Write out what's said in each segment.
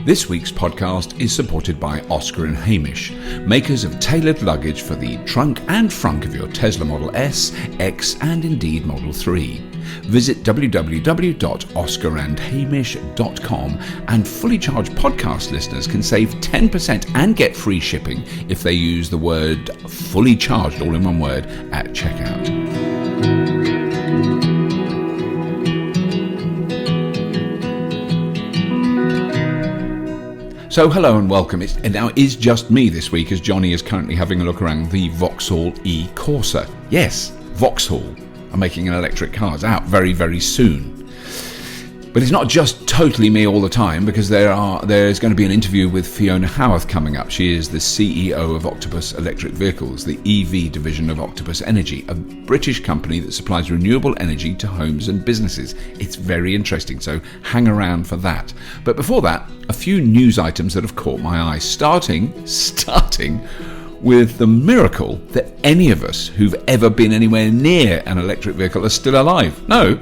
This week's podcast is supported by Oscar and Hamish, makers of tailored luggage for the trunk and frunk of your Tesla Model S, X and indeed Model 3. Visit www.oscarandhamish.com and Fully Charged podcast listeners can save 10% and get free shipping if they use the word Fully Charged, all in one word, at checkout. So hello and welcome. It now is just me this week as Johnny is currently having a look around the Vauxhall e-Corsa. Yes, Vauxhall are making an electric car. It's out very, very soon. But it's not just totally me all the time, because there's going to be an interview with Fiona Howarth coming up. She is the CEO of Octopus Electric Vehicles, the EV division of Octopus Energy, a British company that supplies renewable energy to homes and businesses. It's very interesting, so hang around for that. But before that, a few news items that have caught my eye, starting with the miracle that any of us who've ever been anywhere near an electric vehicle are still alive. No,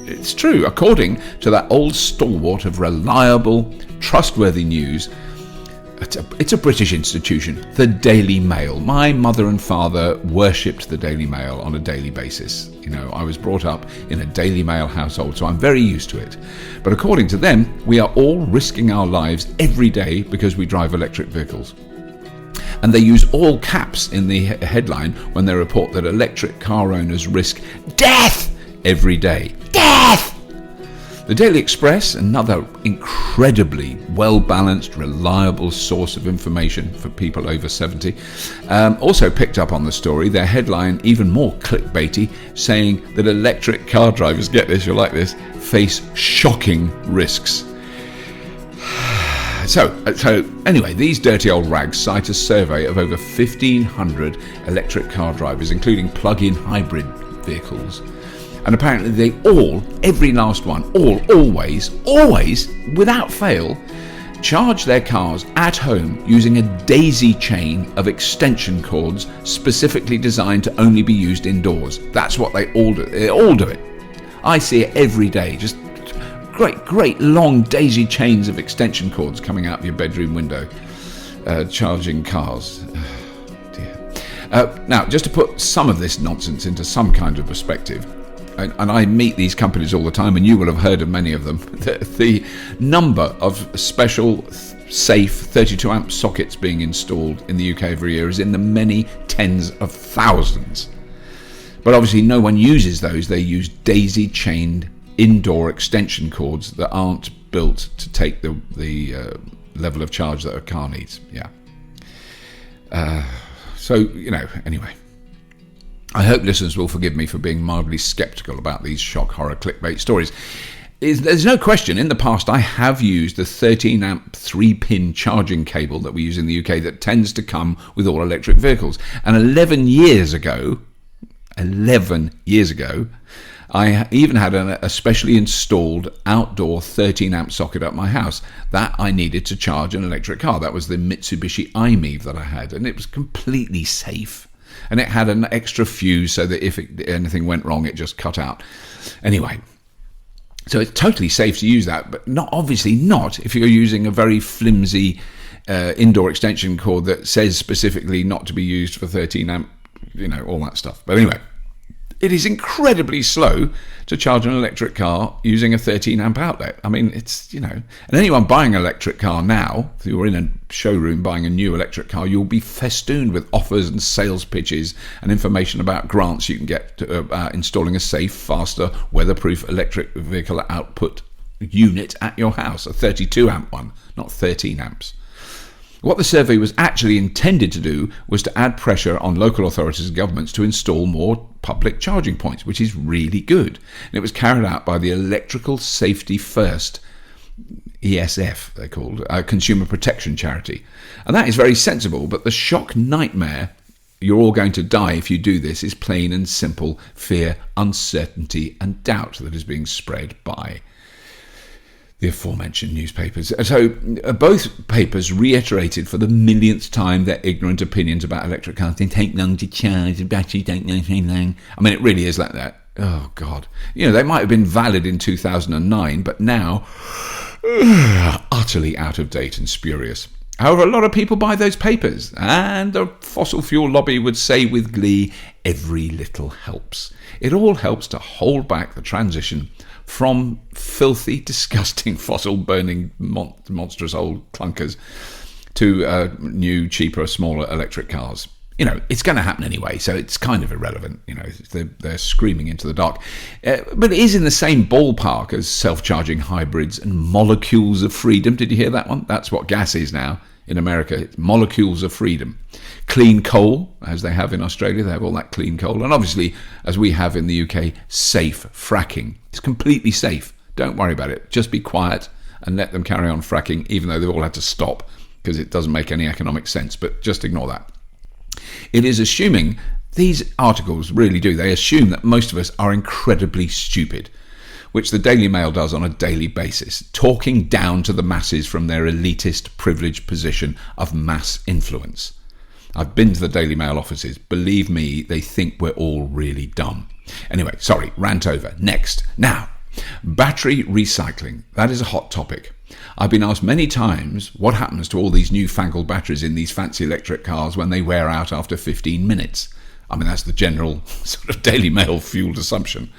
it's true. According to that old stalwart of reliable, trustworthy news, it's a British institution, the Daily Mail. My mother and father worshipped the Daily Mail on a daily basis. You know, I was brought up in a Daily Mail household, so I'm very used to it. But according to them, we are all risking our lives every day because we drive electric vehicles. And they use all caps in the headline when they report that electric car owners risk death every day. Death! The Daily Express, another incredibly well-balanced, reliable source of information for people over 70, also picked up on the story. Their headline, even more clickbaity, saying that electric car drivers, get this, you'll like this, face shocking risks. So anyway, these dirty old rags cite a survey of over 1,500 electric car drivers, including plug-in hybrid vehicles. And apparently they all, every last one, always, without fail, charge their cars at home using a daisy chain of extension cords specifically designed to only be used indoors. That's what they all do. They all do it. I see it every day, just great long daisy chains of extension cords coming out of your bedroom window, charging cars. Now, just to put some of this nonsense into some kind of perspective, and I meet these companies all the time, and you will have heard of many of them, the number of special, safe 32 amp sockets being installed in the UK every year is in the many tens of thousands. But obviously no one uses those. They use daisy-chained indoor extension cords that aren't built to take the level of charge that a car needs. Yeah. So, you know, anyway. I hope listeners will forgive me for being mildly sceptical about these shock horror clickbait stories. There's no question, in the past I have used the 13 amp 3-pin charging cable that we use in the UK that tends to come with all electric vehicles. And 11 years ago, I even had a specially installed outdoor 13 amp socket at my house that I needed to charge an electric car. That was the Mitsubishi iMeave that I had, and it was completely safe. And it had an extra fuse so that if anything went wrong, it just cut out. Anyway, so it's totally safe to use that, but obviously not if you're using a very flimsy indoor extension cord that says specifically not to be used for 13 amp, you know, all that stuff. But anyway, it is incredibly slow to charge an electric car using a 13 amp outlet. I mean, it's, you know, and anyone buying an electric car now, if you're in a showroom buying a new electric car, you'll be festooned with offers and sales pitches and information about grants you can get to, installing a safe, faster, weatherproof electric vehicle output unit at your house, a 32 amp one, not 13 amps. What the survey was actually intended to do was to add pressure on local authorities and governments to install more public charging points, which is really good. And it was carried out by the Electrical Safety First, ESF they're called, consumer protection charity. And that is very sensible, but the shock nightmare you're all going to die if you do this is plain and simple fear, uncertainty and doubt that is being spread by the aforementioned newspapers. So both papers reiterated for the millionth time their ignorant opinions about electric cars. They take long to charge, the batteries don't last very long. I mean, it really is like that. Oh, God. They might have been valid in 2009, but now utterly out of date and spurious. However, a lot of people buy those papers, and the fossil fuel lobby would say with glee, every little helps. It all helps to hold back the transition from filthy, disgusting, fossil-burning, monstrous old clunkers to new, cheaper, smaller electric cars. It's going to happen anyway, so it's kind of irrelevant. They're screaming into the dark. But it is in the same ballpark as self-charging hybrids and molecules of freedom. Did you hear that one? That's what gas is now in America. It's molecules of freedom. Clean coal, as they have in Australia. They have all that clean coal. And obviously, as we have in the UK, safe fracking. It's completely safe. Don't worry about it. Just be quiet and let them carry on fracking, even though they've all had to stop because it doesn't make any economic sense. But just ignore that. It is assuming, these articles really do, they assume that most of us are incredibly stupid, which the Daily Mail does on a daily basis, talking down to the masses from their elitist, privileged position of mass influence. I've been to the Daily Mail offices. Believe me, they think we're all really dumb. Anyway, sorry, rant over. Next. Now, battery recycling. That is a hot topic. I've been asked many times what happens to all these newfangled batteries in these fancy electric cars when they wear out after 15 minutes. I mean, that's the general sort of Daily Mail fueled assumption.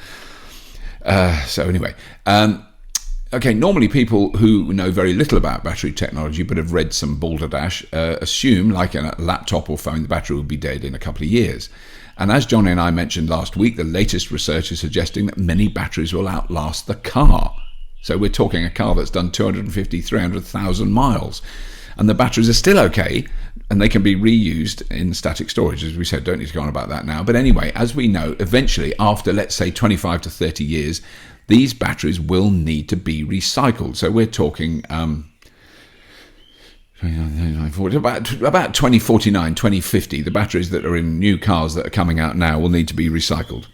So anyway, okay, normally people who know very little about battery technology but have read some balderdash assume, like in a laptop or phone, the battery will be dead in a couple of years. And as Johnny and I mentioned last week, the latest research is suggesting that many batteries will outlast the car. So we're talking a car that's done 250, 300,000 miles. And the batteries are still okay, and they can be reused in static storage. As we said, don't need to go on about that now. But anyway, as we know, eventually, after, let's say, 25 to 30 years, these batteries will need to be recycled. So we're talking about 2049, 2050, the batteries that are in new cars that are coming out now will need to be recycled.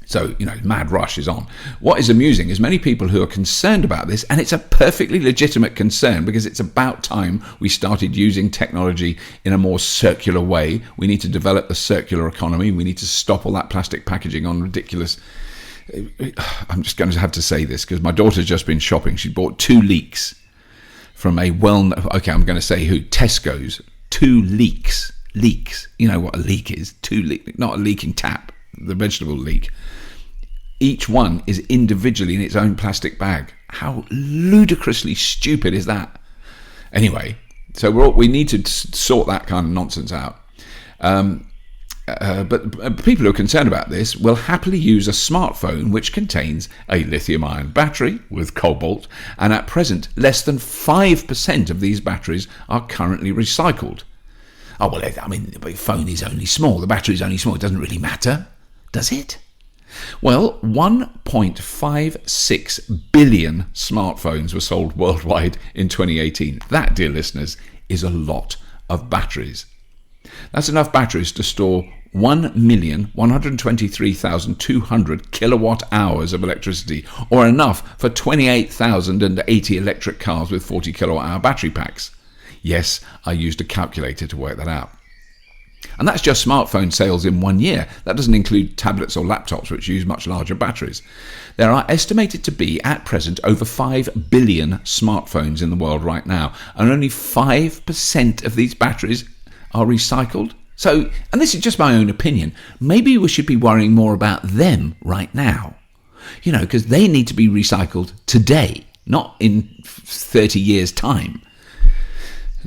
So, mad rush is on. What is amusing is many people who are concerned about this, and it's a perfectly legitimate concern because it's about time we started using technology in a more circular way. We need to develop the circular economy. We need to stop all that plastic packaging on ridiculous... I'm just going to have to say this because my daughter's just been shopping. She bought 2 leeks from a okay, I'm going to say who? Tesco's. 2 leeks. Leeks. You know what a leek is. 2 leeks. Not a leaking tap. The vegetable leek. Each one is individually in its own plastic bag. How ludicrously stupid is that? Anyway, so we need to sort that kind of nonsense out. But people who are concerned about this will happily use a smartphone which contains a lithium-ion battery with cobalt, and at present, less than 5% of these batteries are currently recycled. Oh, well, I mean, the phone is only small, the battery is only small, it doesn't really matter, does it? Well, 1.56 billion smartphones were sold worldwide in 2018. That, dear listeners, is a lot of batteries. That's enough batteries to store 1,123,200 kilowatt hours of electricity, or enough for 28,080 electric cars with 40 kilowatt hour battery packs. Yes, I used a calculator to work that out. And that's just smartphone sales in 1 year. That doesn't include tablets or laptops, which use much larger batteries. There are estimated to be, at present, over 5 billion smartphones in the world right now, and only 5% of these batteries are recycled. So, and this is just my own opinion, maybe we should be worrying more about them right now. Because they need to be recycled today, not in 30 years' time.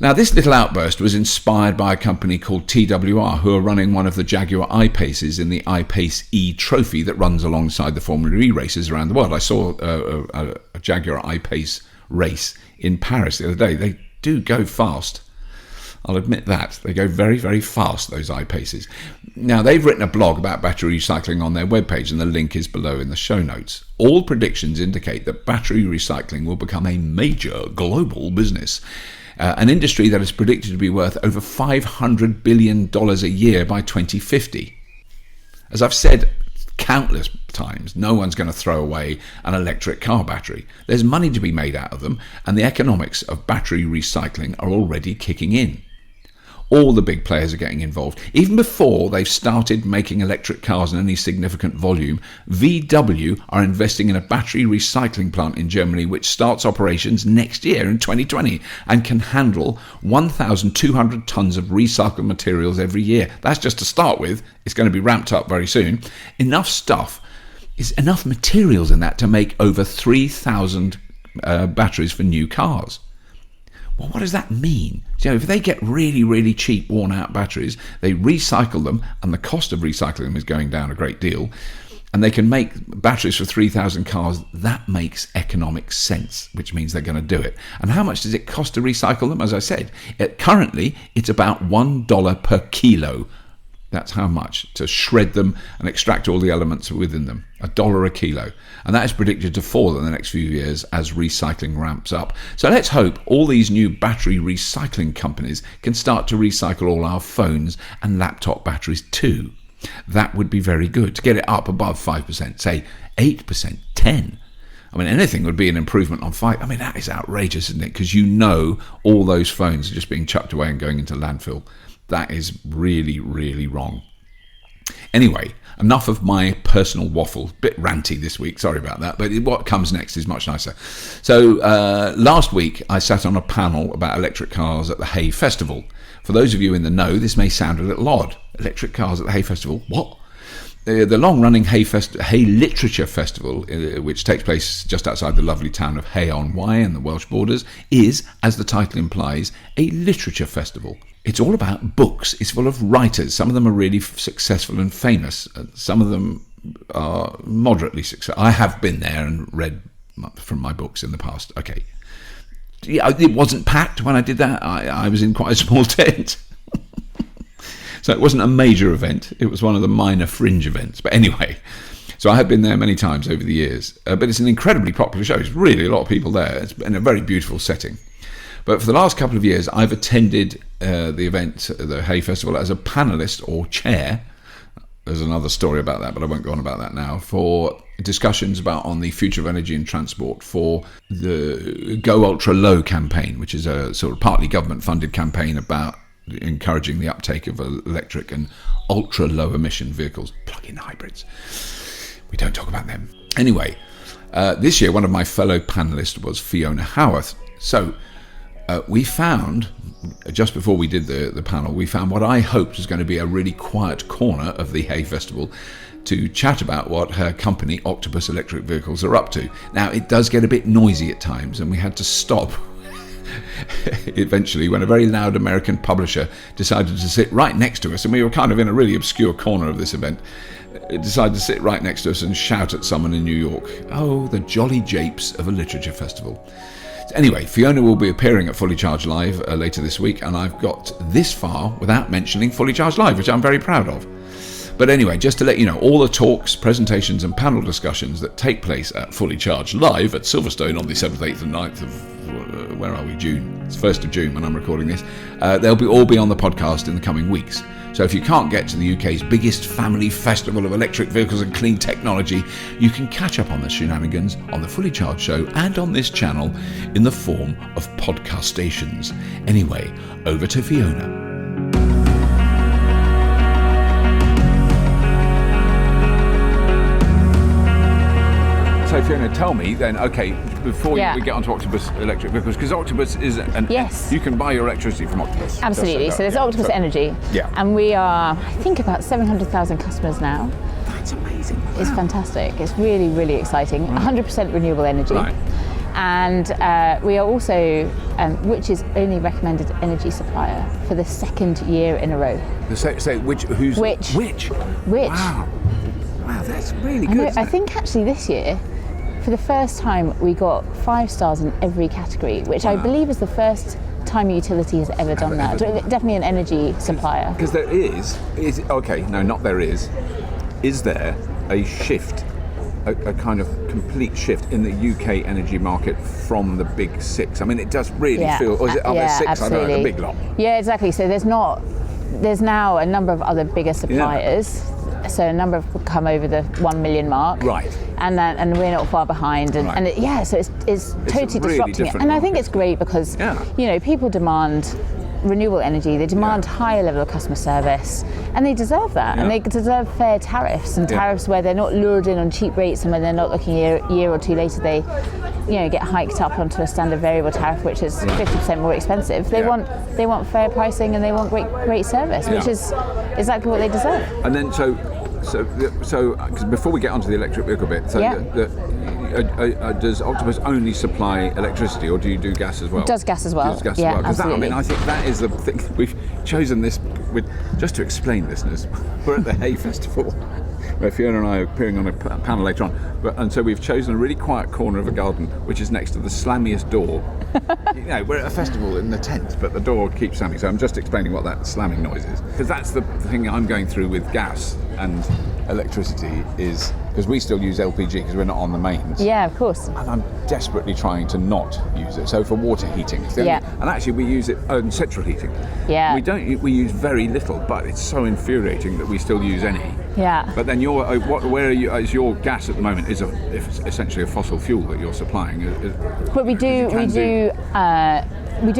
Now, this little outburst was inspired by a company called TWR, who are running one of the Jaguar I-Paces in the I-Pace E trophy that runs alongside the Formula E races around the world. I saw a Jaguar I-Pace race in Paris the other day. They do go fast. I'll admit that. They go very, very fast, those I-Paces. Now, they've written a blog about battery recycling on their webpage, and the link is below in the show notes. All predictions indicate that battery recycling will become a major global business. An industry that is predicted to be worth over $500 billion a year by 2050. As I've said countless times. No one's going to throw away an electric car battery. There's money to be made out of them, and the economics of battery recycling are already kicking in. All the big players are getting involved. Even before they've started making electric cars in any significant volume, VW are investing in a battery recycling plant in Germany which starts operations next year in 2020 and can handle 1,200 tons of recycled materials every year. That's just to start with. It's going to be ramped up very soon. Enough materials in that to make over 3,000 batteries for new cars. Well, what does that mean? So if they get really, really cheap, worn-out batteries, they recycle them, and the cost of recycling them is going down a great deal, and they can make batteries for 3,000 cars. That makes economic sense, which means they're going to do it. And how much does it cost to recycle them? As I said, currently it's about $1 per kilo. That's how much to shred them and extract all the elements within them. $1 a kilo. And that is predicted to fall in the next few years as recycling ramps up. So let's hope all these new battery recycling companies can start to recycle all our phones and laptop batteries too. That would be very good to get it up above 5%, say 8%, 10%. I mean, anything would be an improvement on 5%. I mean, that is outrageous, isn't it? Because you know all those phones are just being chucked away and going into landfill. That is really, really wrong. Anyway, enough of my personal waffle. Bit ranty this week, sorry about that. But what comes next is much nicer. So last week, I sat on a panel about electric cars at the Hay Festival. For those of you in the know, this may sound a little odd. Electric cars at the Hay Festival? What? The long-running Hay Literature Festival, which takes place just outside the lovely town of Hay-on-Wye and the Welsh borders, is, as the title implies, a literature festival. It's all about books. It's full of writers. Some of them are really successful and famous. Some of them are moderately successful. I have been there and read from my books in the past. Okay. Yeah, it wasn't packed when I did that. I was in quite a small tent. So it wasn't a major event. It was one of the minor fringe events. But anyway, so I have been there many times over the years. But it's an incredibly popular show. It's really a lot of people there. It's in a very beautiful setting. But for the last couple of years, I've attended the event, the Hay Festival, as a panellist or chair. There's another story about that, but I won't go on about that now. For discussions on the future of energy and transport for the Go Ultra Low campaign, which is a sort of partly government-funded campaign about encouraging the uptake of electric and ultra low emission vehicles, plug-in hybrids. We don't talk about them. Anyway, this year one of my fellow panelists was Fiona Howarth. So we found, just before we did the panel, we found what I hoped was going to be a really quiet corner of the Hay Festival to chat about what her company, Octopus Electric Vehicles, are up to. Now, it does get a bit noisy at times, and we had to stop eventually when a very loud American publisher decided to sit right next to us, and we were kind of in a really obscure corner of this event. It decided to sit right next to us and shout at someone in New York. Oh, the jolly japes of a literature festival. Anyway, Fiona will be appearing at FullyCharged Live later this week, and I've got this far without mentioning FullyCharged Live, which I'm very proud of. But anyway, just to let you know, all the talks, presentations and panel discussions that take place at FullyCharged Live at Silverstone on the 7th, 8th and 9th of, where are we, June? It's 1st of June when I'm recording this. They'll all be on the podcast in the coming weeks. So if you can't get to the UK's biggest family festival of electric vehicles and clean technology, you can catch up on the shenanigans on the Fully Charged show and on this channel in the form of podcast stations. Anyway, over to Fiona. So Fiona, tell me then, okay, before we get onto Octopus electric vehicles, because Octopus is you can buy your electricity from Octopus. Absolutely. So there's Octopus Energy. Yeah. And we are, I think, about 700,000 customers now. That's amazing. Wow. It's fantastic. It's really, really exciting. Right. 100% renewable energy. Right. And we are also, which is only recommended energy supplier for the second year in a row. Which? Which. Wow, that's really good. I think actually this year, for the first time, we got 5 stars in every category, which I believe is the first time a utility has ever done that. Definitely an energy supplier. Because there is there a shift, a kind of complete shift in the UK energy market from the big six? I mean, it does really feel, or is it, are there six? Absolutely. I don't know, the big lot. Yeah, exactly. So there's now a number of other bigger suppliers. So a number have come over the 1 million mark. Right. And we're not far behind. And, so it's totally really disrupting it. And I think it's great because, people demand renewable energy, they demand higher level of customer service, and they deserve that. And they deserve fair tariffs, and tariffs where they're not lured in on cheap rates, and when they're not looking a year or two later, they get hiked up onto a standard variable tariff, which is 50% more expensive. They want fair pricing, and they want great service, which is exactly what they deserve. And then so 'cause before we get onto the electric vehicle bit, does Octopus only supply electricity, or do you do gas as well? It does gas as well. Because absolutely. I think that is the thing. We've chosen this just to explain, listeners. We're at the Hay Festival, where Fiona and I are appearing on a panel later on. And so we've chosen a really quiet corner of a garden, which is next to the slammiest door. We're at a festival in the tent, but the door keeps slamming. So I'm just explaining what that slamming noise is. Because that's the thing I'm going through with gas and electricity, is because we still use LPG because we're not on the mains. Yeah, of course. And I'm desperately trying to not use it. So for water heating, and actually we use it in central heating. Yeah. We use very little, but it's so infuriating that we still use any. Yeah. But then where are you? Is your gas at the moment is essentially a fossil fuel that you're supplying? But we do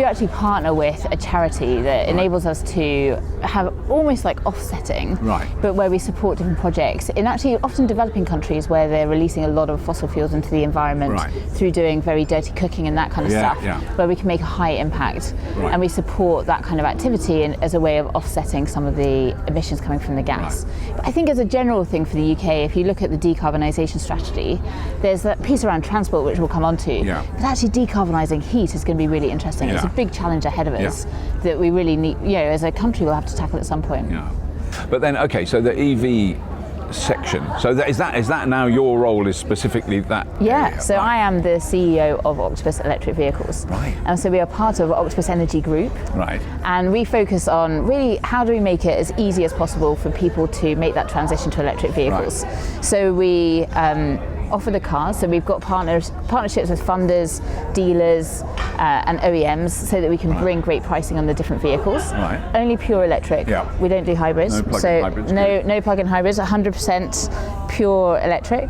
actually partner with a charity that enables us to have almost like offsetting, but where we support different projects in actually often developing countries where they're releasing a lot of fossil fuels into the environment through doing very dirty cooking and that kind of stuff, where we can make a high impact, and we support that kind of activity as a way of offsetting some of the emissions coming from the gas. But I think as a general thing for the UK, if you look at the decarbonisation strategy, there's that piece around transport which we'll come on to, but actually decarbonising heat is going to be really interesting. It's a big challenge ahead of us that we really need, as a country, we'll have to tackle at some point. But then, so the EV section. So is that now your role is specifically that? Yeah. So I am the CEO of Octopus Electric Vehicles. Right. And so we are part of Octopus Energy Group. Right. And we focus on really how do we make it as easy as possible for people to make that transition to electric vehicles. Right. So we offer the cars. So we've got partnerships with funders, dealers, and OEMs, so that we can bring great pricing on the different vehicles. Right. Only pure electric. Yeah. We don't do hybrids. No plug-in hybrids. No plug-in hybrids. 100% pure electric.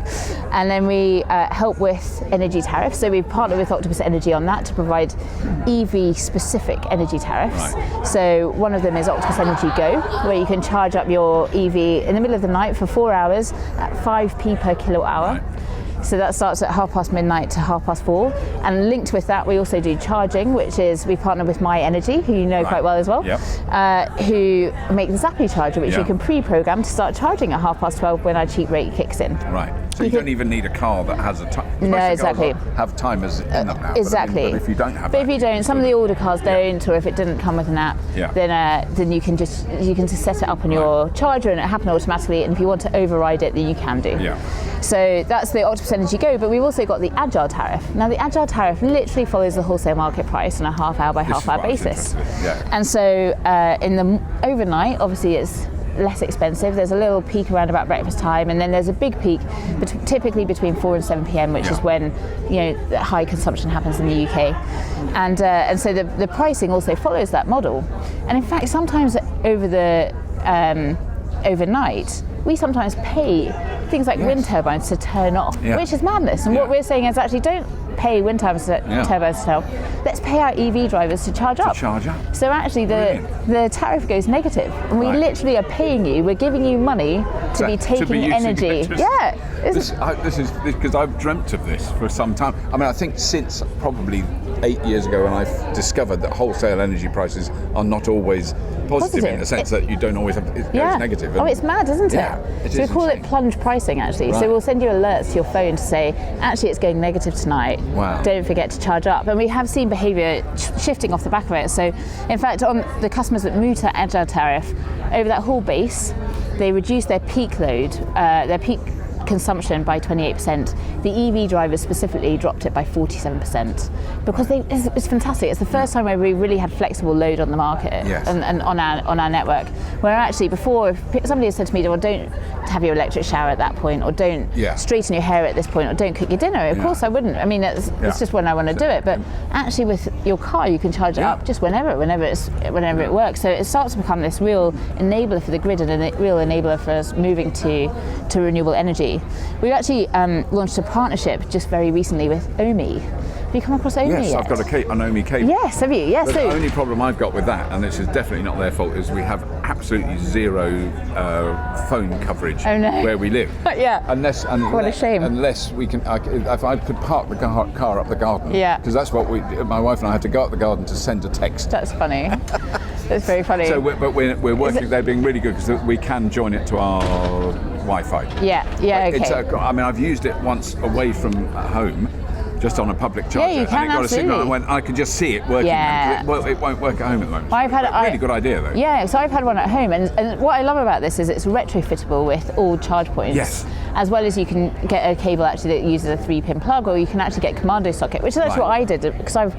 And then we help with energy tariffs. So we've partnered with Octopus Energy on that to provide EV-specific energy tariffs. Right. So one of them is Octopus Energy Go, where you can charge up your EV in the middle of the night for 4 hours at 5p per kilowatt hour. Right. So that starts at midnight to 4:30. And linked with that, we also do charging, which is we partner with My Energy, who you know quite well as well, who make the Zappy charger, which you can pre-program to start charging at 12:30 when our cheap rate kicks in. Right. So you don't even need a car that has a no, exactly. Have timers in them now. Exactly. But if you don't have if you don't, some of the older cars don't, or if it didn't come with an app, then you can just set it up on your charger and it happens automatically. And if you want to override it, then you can do. Yeah. So that's the Octopus Energy Go, but we've also got the Agile tariff. Now the Agile tariff literally follows the wholesale market price on a half-hour by half-hour basis. And so in the overnight, obviously it's less expensive. There's a little peak around about breakfast time, and then there's a big peak typically between 4 and 7 p.m, which is when the high consumption happens in the UK. And so the pricing also follows that model. And in fact, sometimes over the overnight, we sometimes pay things like wind turbines to turn off, which is madness. And what we're saying is actually don't pay wind turbines to turn off. Let's pay our EV drivers to charge up. So actually the tariff goes negative. And we literally are paying you, we're giving you money to be taking energy. Yeah. This is because I've dreamt of this for some time. I mean, I think since probably 8 years ago when I discovered that wholesale energy prices are not always positive in the sense that you don't always have it goes negative. Oh, it's mad, isn't it? So we call it plunge pricing actually. Right. So we'll send you alerts to your phone to say, actually it's going negative tonight. Wow. Don't forget to charge up. And we have seen behaviour shifting off the back of it. So in fact, on the customers that move to Agile tariff, over that whole base, they reduce their peak load, their peak consumption by 28%. The EV drivers specifically dropped it by 47% because it's fantastic. It's the first time where we really had flexible load on the market and on our network. Where actually before, if somebody had said to me, well, don't have your electric shower at that point, or don't straighten your hair at this point, or don't cook your dinner. Of course I wouldn't. I mean, it's just when I want to do it. But actually with your car, you can charge it up just whenever it works. So it starts to become this real enabler for the grid and a real enabler for us moving to renewable energy. We've actually launched a partnership just very recently with OMI. Have you come across OMI yet? Yes, I've got an OMI cable. Yes, have you? Yes. But the only problem I've got with that, and this is definitely not their fault, is we have absolutely zero phone coverage where we live. Unless what a shame. Unless we can, if I could park the car up the garden. Because that's what my wife and I had to go up the garden to send a text. That's funny. That's very funny. So, we're working. They're being really good because we can join it to our Wi-Fi. Okay. I mean, I've used it once away from home, just on a public charger. Yeah, you can, and it got absolutely. a signal, and I could just see it working. Yeah. It won't work at home at the moment. I've had really good idea though. Yeah, so I've had one at home, and what I love about this is it's retrofittable with all charge points. Yes. As well as you can get a cable actually that uses a 3-pin plug, or you can actually get commando socket, which is actually what I did because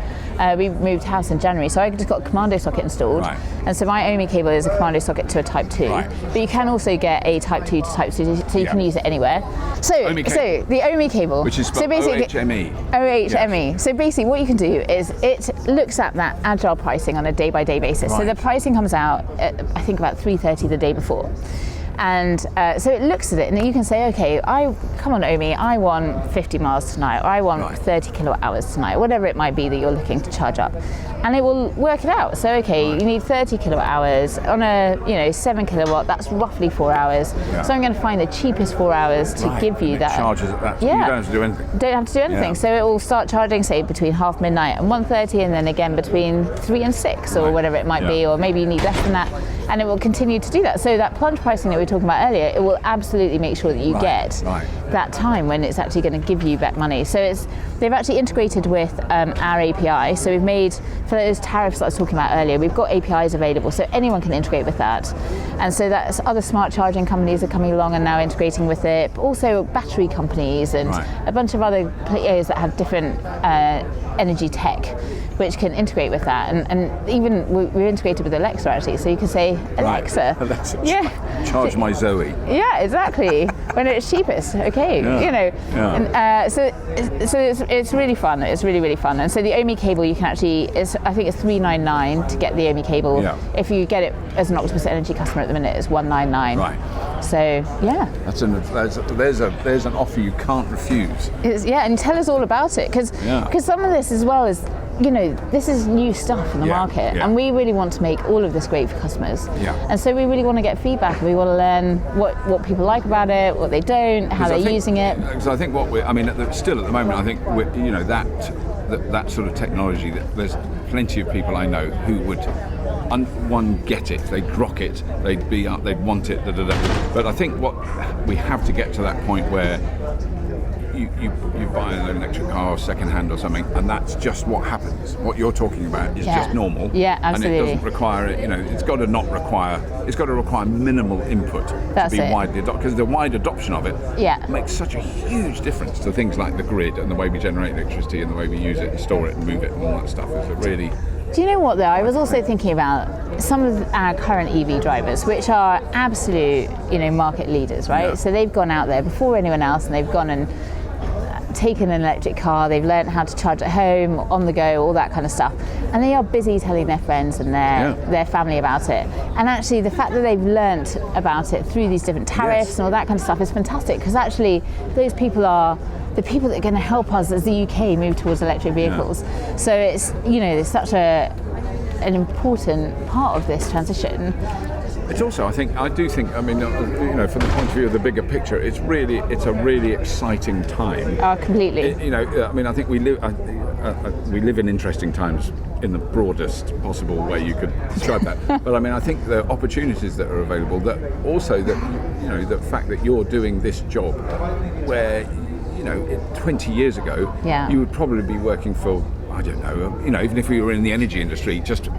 we moved house in January, so I just got a commando socket installed. Right. And so my OMI cable is a commando socket to a Type 2, but you can also get a Type 2 to Type 2, so you can use it anywhere. So the OMI cable, which is spelled OHME. OHME. So basically what you can do is it looks at that agile pricing on a day-by-day basis. So the pricing comes out at, I think, about 3:30 the day before. And so it looks at it, and you can say, okay, come on, OMI, I want 50 miles tonight, or I want 30 kilowatt hours tonight, whatever it might be that you're looking to charge up. And it will work it out. So, okay, you need 30 kilowatt hours on a 7 kilowatt, that's roughly 4 hours. Yeah. So I'm going to find the cheapest 4 hours to give you that. It charges at that. Yeah. You don't have to do anything. Don't have to do anything. Yeah. So it will start charging, say, between half midnight and 1:30, and then again between 3 and 6, or whatever it might be, or maybe you need less than that. And it will continue to do that. So that plunge pricing that we were talking about earlier, it will absolutely make sure that you get that time when it's actually going to give you back money. So they've actually integrated with our API. So we've made, for those tariffs that I was talking about earlier, we've got APIs available, so anyone can integrate with that. And so that's other smart charging companies are coming along and now integrating with it, but also battery companies and a bunch of other players that have different energy tech, which can integrate with that. And even we're integrated with Alexa actually, so you can say, Alexa, charge my Zoe. Yeah, exactly. When it's cheapest, and so it's really fun. It's really, really fun. And so the OMI cable, you can actually, I think it's $399 to get the OMI cable. Yeah. If you get it as an Octopus Energy customer at the minute, it's $199. Right. So yeah. There's an offer you can't refuse. And tell us all about it, because some of this as well is, this is new stuff in the market, and we really want to make all of this great for customers. Yeah. And so we really want to get feedback. We want to learn what people like about it, what they don't, how they're using it. Because I think still at the moment, I think that sort of technology, there's plenty of people I know who would get it, they'd grok it, they'd want it, but I think what we have to get to that point where you buy an electric car second-hand or something, and that's just what happens. What you're talking about is just normal. Yeah, absolutely. And it doesn't require it. It's got to require minimal input to be widely adopted. Because the wide adoption of it makes such a huge difference to things like the grid and the way we generate electricity and the way we use it and store it and move it and all that stuff. It's a really. Do you know what though? I was also thinking about some of our current EV drivers, which are absolute, market leaders, right? Yeah. So they've gone out there before anyone else, and they've gone and taken an electric car, they've learned how to charge at home, on the go, all that kind of stuff. And they are busy telling their friends and their family about it. And actually the fact that they've learnt about it through these different tariffs and all that kind of stuff is fantastic, because actually those people are the people that are going to help us as the UK move towards electric vehicles. Yeah. So it's, it's such an important part of this transition. It's also, I do think, from the point of view of the bigger picture, it's a really exciting time. Oh, completely. I think we live in interesting times in the broadest possible way you could describe that. But I think the opportunities that are available, that also the fact that you're doing this job where, 20 years ago, you would probably be working for, I don't know, even if we were in the energy industry, just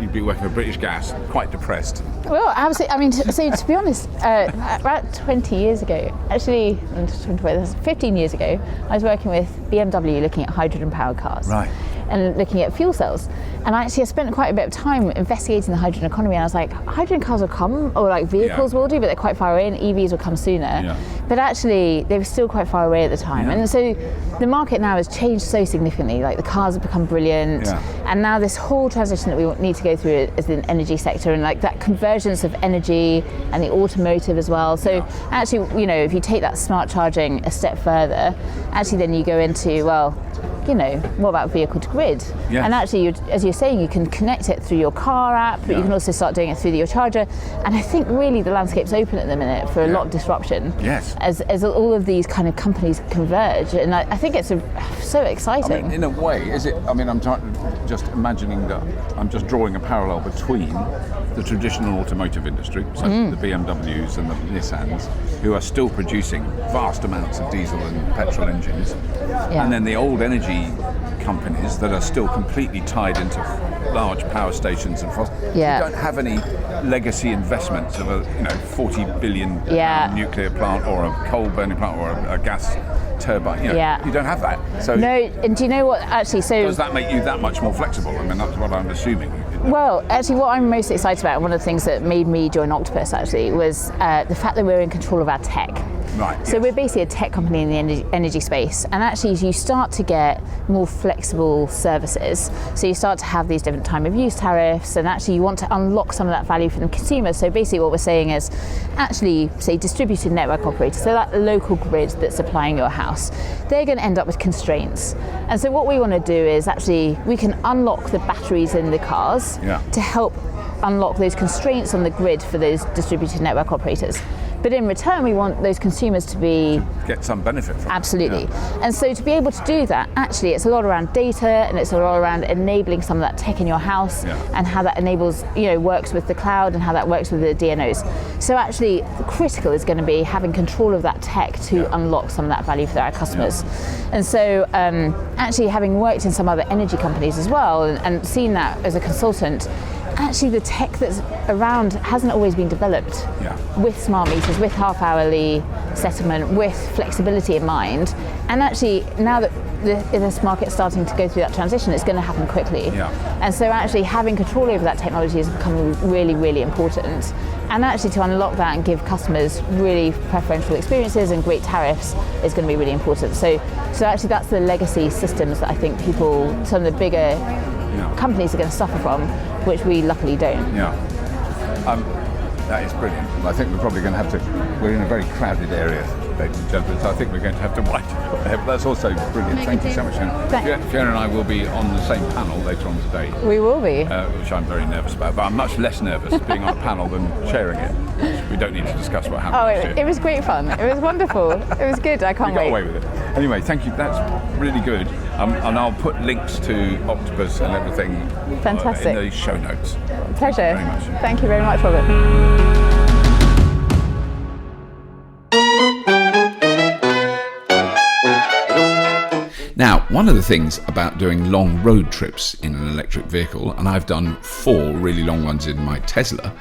you'd be working for British Gas, quite depressed. Well, absolutely. I mean, so to be honest, about 20 years ago, actually, 15 years ago, I was working with BMW looking at hydrogen-powered cars. Right. And looking at fuel cells. And I spent quite a bit of time investigating the hydrogen economy, and I was like, hydrogen cars will come, or like vehicles will do, but they're quite far away, and EVs will come sooner. Yeah. But actually, they were still quite far away at the time. Yeah. And so the market now has changed so significantly. Like the cars have become brilliant, and now this whole transition that we need to go through is the energy sector, and like that convergence of energy and the automotive as well. So actually, if you take that smart charging a step further, actually then you go into, well, what about vehicle to grid? Yes. And actually, as you're saying, you can connect it through your car app, but you can also start doing it through your charger. And I think really the landscape's open at the minute for a lot of disruption. Yes. As all of these kind of companies converge, and I think it's so exciting. I mean, in a way, is it? I mean, I'm just imagining that I'm just drawing a parallel between the traditional automotive industry, so the BMWs and the Nissans, who are still producing vast amounts of diesel and petrol engines, and then the old energy companies that are still completely tied into large power stations and fossil. You don't have any legacy investments of a 40 billion nuclear plant or a coal burning plant or a gas turbine. You don't have that. So no, and do you know what actually? So does that make you that much more flexible? I mean, that's what I'm assuming. Well, actually, what I'm most excited about, and one of the things that made me join Octopus actually, was the fact that we're in control of our tech. Right. So we're basically a tech company in the energy space, and actually you start to get more flexible services. So you start to have these different time of use tariffs, and actually you want to unlock some of that value for the consumer. So basically what we're saying is, actually, say distributed network operators, so that local grid that's supplying your house, they're going to end up with constraints. And so what we want to do is actually, we can unlock the batteries in the cars to help unlock those constraints on the grid for those distributed network operators. But in return, we want those consumers to get some benefit from it. Absolutely. And so to be able to do that, actually, it's a lot around data, and it's a lot around enabling some of that tech in your house, and how that enables, works with the cloud, and how that works with the DNOs. So actually, critical is going to be having control of that tech to unlock some of that value for our customers. And so actually, having worked in some other energy companies as well, and seen that as a consultant, actually the tech that's around hasn't always been developed with smart meters, with half-hourly settlement, with flexibility in mind. And actually now that this market's starting to go through that transition, it's going to happen quickly. And so actually having control over that technology is becoming really, really important. And actually to unlock that and give customers really preferential experiences and great tariffs is going to be really important. So actually that's the legacy systems that I think some of the bigger companies are going to suffer from, which we luckily don't. That is brilliant. I think we're probably going to have to, we're in a very crowded area, ladies and gentlemen, so I think we're going to have to wind up there, but that's also brilliant. Thank you so much, Fiona. Fiona and I will be on the same panel later on today. We will be. Which I'm very nervous about, but I'm much less nervous being on a panel than chairing it. We don't need to discuss what happened. It was great fun. It was wonderful. It was good. I can't wait. We got away with it. Anyway, thank you. That's really good. And I'll put links to Octopus and everything in the show notes. Pleasure. Thank you very much, Robert. Now, one of the things about doing long road trips in an electric vehicle, and I've done 4 really long ones in my Tesla,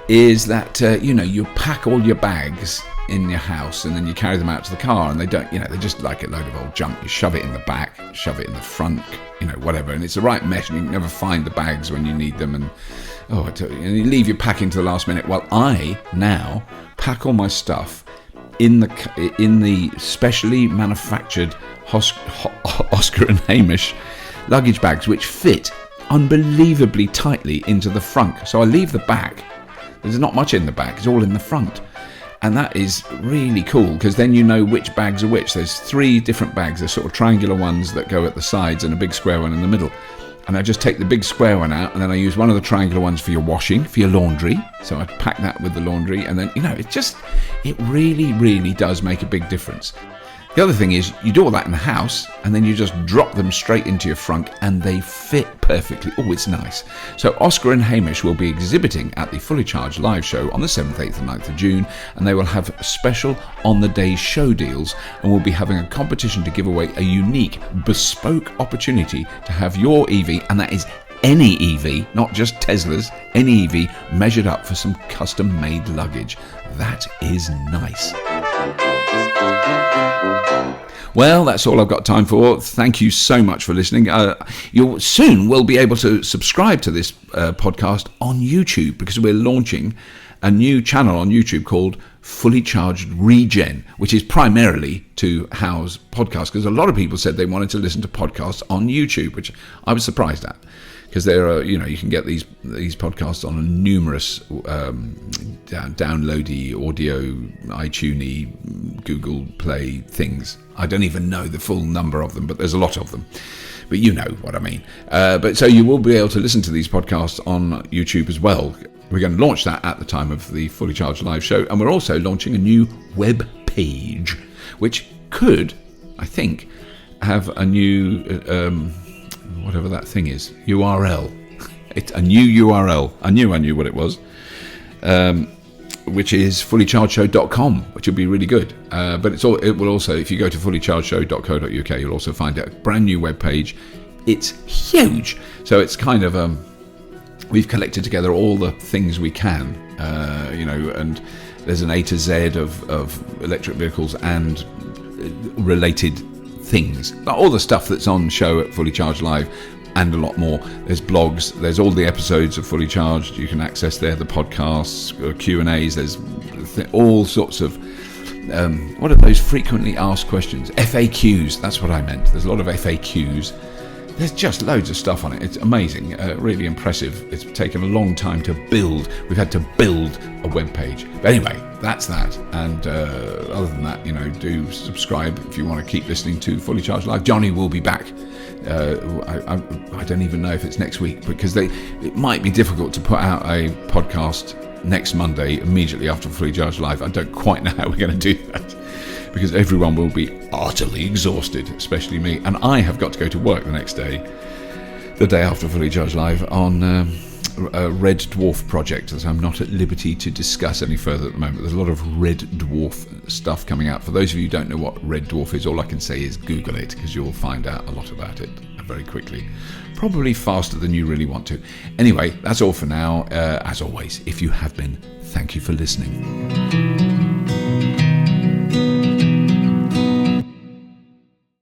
is that, you pack all your bags in your house and then you carry them out to the car, and they don't, they're just like a load of old junk. You shove it in the back, shove it in the front, whatever, and it's the right mesh, and you can never find the bags when you need them, and you leave your packing to the last minute. Well, I now pack all my stuff in the specially manufactured Oscar and Hamish luggage bags, which fit unbelievably tightly into the front. So I leave the back. There's not much in the back. It's all in the front. And that is really cool, because then you know which bags are which. There's 3 different bags. There's sort of triangular ones that go at the sides and a big square one in the middle. And I just take the big square one out, and then I use one of the triangular ones for your washing, for your laundry. So I pack that with the laundry, and then, it really, really does make a big difference. The other thing is, you do all that in the house, and then you just drop them straight into your frunk, and they fit perfectly. Oh, it's nice. So Oscar and Hamish will be exhibiting at the FullyCharged live show on the 7th, 8th and 9th of June, and they will have special on-the-day show deals, and we'll be having a competition to give away a unique, bespoke opportunity to have your EV, and that is any EV, not just Teslas, any EV measured up for some custom-made luggage. That is nice. Well, that's all I've got time for. Thank you so much for listening. You soon will be able to subscribe to this podcast on YouTube, because we're launching a new channel on YouTube called FullyCharged Regen, which is primarily to house podcasts, because a lot of people said they wanted to listen to podcasts on YouTube, which I was surprised at, because there are, you can get these podcasts on numerous downloady audio, iTunes, Google Play things. I don't even know the full number of them, but there's a lot of them. But you know what I mean. But so you will be able to listen to these podcasts on YouTube as well. We're going to launch that at the time of the Fully Charged live show, and we're also launching a new web page, which could, I think, have a new whatever that thing is, URL. It's a new URL. I knew what it was. Which is fullychargedshow.com, which will be really good. But it will also, if you go to fullychargedshow.co.uk, you'll also find a brand new web page. It's huge. So it's kind of we've collected together all the things we can, and there's an A to Z of electric vehicles and related things, all the stuff that's on show at Fully Charged Live, and a lot more. There's blogs, there's all the episodes of Fully Charged you can access there, the podcasts, Q&As, there's all sorts of what are those frequently asked questions, FAQs, that's what I meant. There's a lot of FAQs. There's just loads of stuff on it. It's amazing, really impressive. It's taken a long time to build. We've had to build a web page. But anyway, that's that. And other than that, do subscribe if you want to keep listening to Fully Charged Live. Johnny will be back. I don't even know if it's next week, because it might be difficult to put out a podcast next Monday immediately after Fully Charged Live. I don't quite know how we're going to do that, because everyone will be utterly exhausted, especially me. And I have got to go to work the next day, the day after Fully Charged Live, on a red dwarf project that I'm not at liberty to discuss any further at the moment. There's a lot of red dwarf stuff coming out. For those of you who don't know what red dwarf is, all I can say is Google it, because you'll find out a lot about it very quickly. Probably faster than you really want to. Anyway, that's all for now. As always, if you have been, thank you for listening.